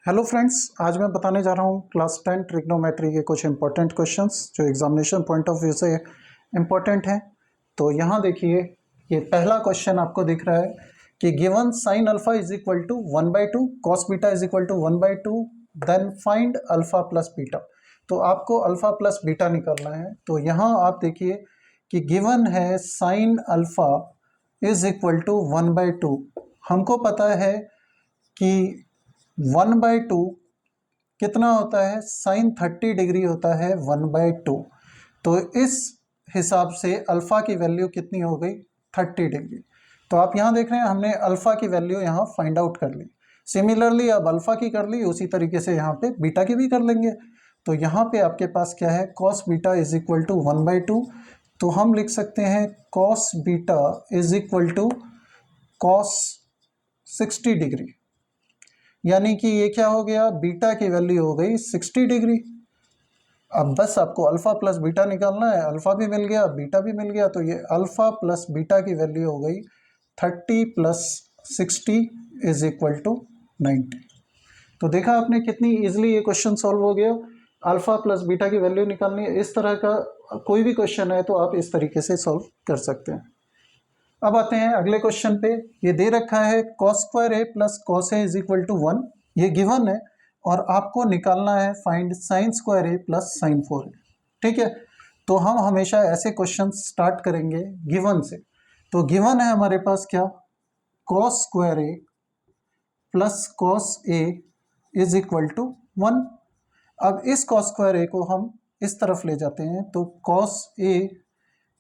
Hello friends, आज मैं बताने जा रहा हूँ क्लास 10 ट्रिग्नोमेट्री के कुछ इंपॉर्टेंट क्वेश्चंस जो एग्जामिनेशन पॉइंट ऑफ व्यू से इम्पॉर्टेंट हैं। तो यहाँ देखिए, ये पहला क्वेश्चन आपको दिख रहा है कि given sine alpha is equal to 1/2 cos beta is equal to 1/2 then find alpha plus beta. तो आपको अल्फा प्लस बीटा निकालना है। तो यहाँ आप देखिए कि गिवन है sine alpha is equal to 1/2। हमको पता है कि 1/2 कितना होता है, साइन 30 डिग्री होता है 1/2। तो इस हिसाब से अल्फ़ा की वैल्यू कितनी हो गई, 30 डिग्री। तो आप यहाँ देख रहे हैं हमने अल्फ़ा की वैल्यू यहाँ फाइंड आउट कर ली। सिमिलरली अब अल्फ़ा की कर ली, उसी तरीके से यहाँ पे बीटा की भी कर लेंगे। तो यहाँ पे आपके पास क्या है, cos beta is equal to 1/2। तो हम लिख सकते हैं cos beta is equal to cos 60 degree, यानी कि ये क्या हो गया, बीटा की वैल्यू हो गई 60 डिग्री। अब बस आपको अल्फ़ा प्लस बीटा निकालना है, अल्फ़ा भी मिल गया बीटा भी मिल गया। तो ये अल्फ़ा प्लस बीटा की वैल्यू हो गई 30 प्लस 60 इज इक्वल टू 90। तो देखा आपने कितनी इजीली ये क्वेश्चन सॉल्व हो गया। अल्फ़ा प्लस बीटा की वैल्यू निकालनी है, इस तरह का कोई भी क्वेश्चन है तो आप इस तरीके से सॉल्व कर सकते हैं। अब आते हैं अगले क्वेश्चन पे। ये दे रखा है cos square A plus cos A is equal to 1, ये गिवन है और आपको निकालना है find sine square A plus sine 4ए। ठीक है, तो हम हमेशा ऐसे क्वेश्चन स्टार्ट करेंगे गिवन से। तो गिवन है हमारे पास क्या, cos square A plus cos A is equal to 1। अब इस कॉस स्क्वायर ए को हम इस तरफ ले जाते हैं, तो cos A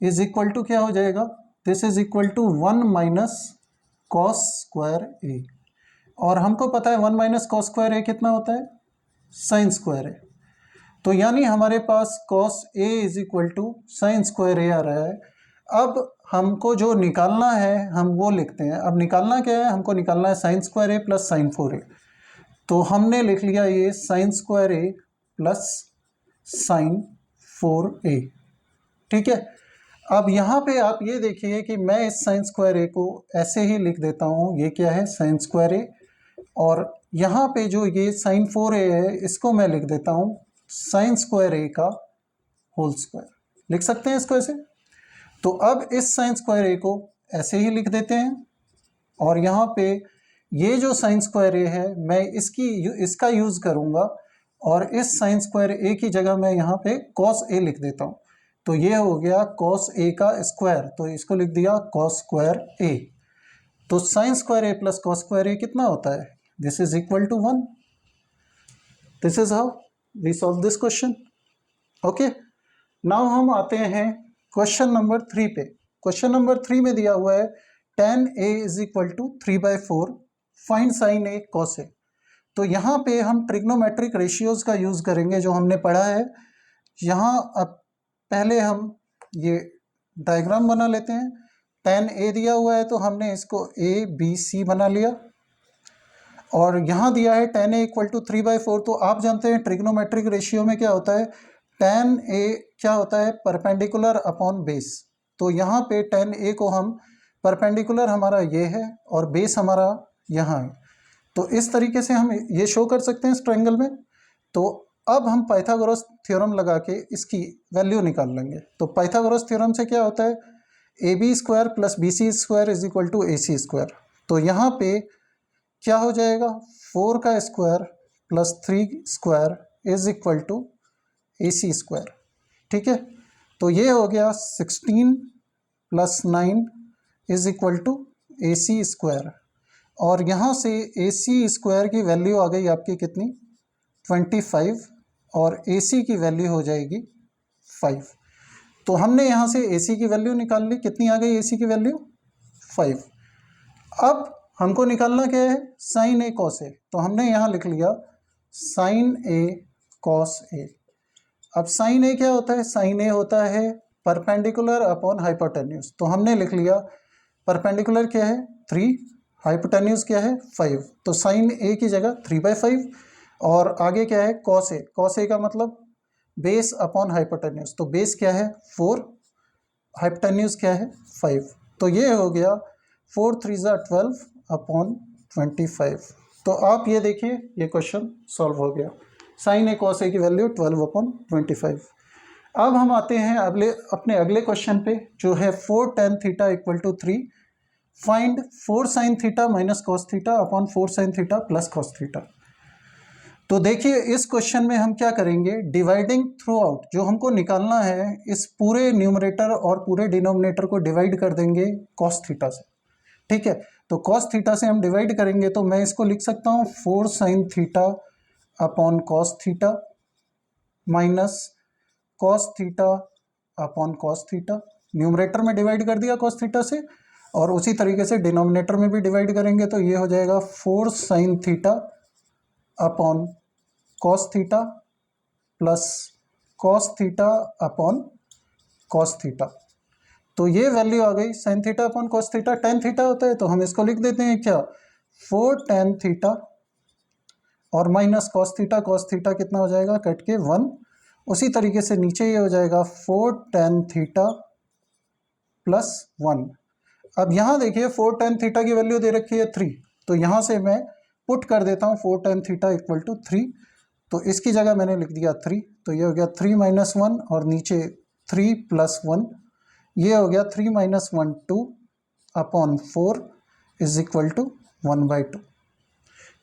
is equal to क्या हो जाएगा, this is equal to 1 minus cos square A. और हमको पता है 1 माइनस कॉस स्क्वायर ए कितना होता है, साइन स्क्वायर ए। तो यानी हमारे पास cos A is equal to sine square A आ रहा है। अब हमको जो निकालना है हम वो लिखते हैं। अब निकालना क्या है, हमको निकालना है sign square A plus sine 4ए। तो हमने लिख लिया ये sign square A plus sign 4a। ठीक है, अब यहाँ पे आप ये देखिए कि मैं इस साइन स्क्वायर ए को ऐसे ही लिख देता हूँ, ये क्या है साइन स्क्वायर ए, और यहाँ पे जो ये साइन 4a है इसको मैं लिख देता हूँ साइन स्क्वायर ए का होल स्क्वायर। लिख सकते हैं इसको ऐसे। तो अब इस साइन स्क्वायर ए को ऐसे ही लिख देते हैं, और यहाँ पे ये जो साइन स्क्वायर ए है मैं इसका यूज़ करूँगा, और इस साइन स्क्वायर ए की जगह मैं यहाँ पे कॉस ए लिख देता हूँ। तो ये हो गया कॉस ए का स्क्वायर, तो इसको लिख दिया कॉस स्क्वायर ए। तो sine square A plus cos square A कितना होता है, this is equal to 1। This is how we solve this question. Okay, now हम आते हैं क्वेश्चन नंबर 3 पे। क्वेश्चन नंबर 3 में दिया हुआ है tan a is equal to 3/4 find sine A cos A. तो यहाँ पे हम ट्रिग्नोमेट्रिक रेशियोज का यूज़ करेंगे जो हमने पढ़ा है। यहाँ अब पहले हम ये डायग्राम बना लेते हैं। tan a दिया हुआ है तो हमने इसको a b c बना लिया, और यहाँ दिया है tan a इक्वल टू 3/4। तो आप जानते हैं ट्रिग्नोमेट्रिक रेशियो में क्या होता है, tan a क्या होता है, परपेंडिकुलर अपॉन बेस। तो यहाँ पे tan a को हम परपेंडिकुलर हमारा ये है और बेस हमारा यहाँ है, तो इस तरीके से हम ये शो कर सकते हैं इस ट्रायंगल में। तो अब हम पाइथागोरस थ्योरम लगा के इसकी वैल्यू निकाल लेंगे। तो पाइथागोरस थ्योरम से क्या होता है, AB square plus BC square is equal to AC square. तो यहाँ पे क्या हो जाएगा, 4 का square plus 3 square is equal to AC square. ठीक है, तो ये हो गया 16 plus 9 is equal to AC square, और यहाँ से AC स्क्वायर की वैल्यू आ गई आपकी कितनी, 25, और AC की वैल्यू हो जाएगी 5। तो हमने यहाँ से AC की वैल्यू निकाल ली, कितनी आ गई AC की वैल्यू, 5। अब हमको निकालना क्या है, साइन ए कॉस ए। तो हमने यहाँ लिख लिया साइन ए कॉस ए। अब साइन ए क्या होता है, साइन ए होता है परपेंडिकुलर अपॉन हाइपोटेन्यूज। तो हमने लिख लिया परपेंडिकुलर क्या है 3, हाइपोटेन्यूज क्या है 5। तो साइन ए की जगह 3/5, और आगे क्या है कॉस ए। कॉस ए का मतलब बेस अपॉन हाइपोटेन्यूज। तो बेस क्या है 4, हाइपोटेन्यूज क्या है 5। तो ये हो गया 4 3 ज़ा 12 अपॉन 25। तो आप ये देखिए ये क्वेश्चन सॉल्व हो गया। साइन ए कॉस ए की वैल्यू 12/25। अब हम आते हैं अपने अगले क्वेश्चन पे, जो है 4 tan theta equal to 3, find 4 sin theta minus cos theta upon 4 sin theta plus cos theta. तो देखिए इस क्वेश्चन में हम क्या करेंगे, डिवाइडिंग थ्रू आउट जो हमको निकालना है, इस पूरे न्यूमरेटर और पूरे डिनोमिनेटर को डिवाइड कर देंगे कॉस थीटा से। ठीक है, तो कॉस थीटा से हम डिवाइड करेंगे तो मैं इसको लिख सकता हूँ 4 sin theta upon cos theta minus cos theta upon cos theta. Numerator में डिवाइड कर दिया कॉस थीटा से, और उसी तरीके से डिनोमिनेटर में भी डिवाइड करेंगे तो ये हो जाएगा 4 sin theta upon cos theta plus cos theta upon cos theta. तो ये वैल्यू आ गई sin theta upon cos theta. tan theta होता है तो हम इसको लिख देते हैं क्या, 4 tan थीटा और माइनस कॉस थीटा कितना हो जाएगा, कट के 1। उसी तरीके से नीचे ये हो जाएगा 4 tan थीटा प्लस 1। अब यहाँ देखिए 4 tan थीटा की वैल्यू दे रखी है 3, तो यहाँ से मैं पुट कर देता हूँ 4 tan थीटा इक्वल टू 3। तो इसकी जगह मैंने लिख दिया 3, तो ये हो गया 3 माइनस 1 और नीचे 3 प्लस 1, ये हो गया 3 minus 1 2 upon 4 is equal to 1/2।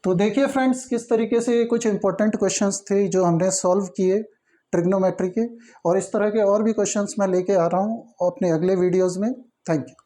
तो देखिए फ्रेंड्स किस तरीके से कुछ इंपॉर्टेंट क्वेश्चंस थे जो हमने सॉल्व किए ट्रिग्नोमेट्री के, और इस तरह के और भी क्वेश्चंस मैं लेके आ रहा हूँ अपने अगले वीडियोज़ में। Thank you.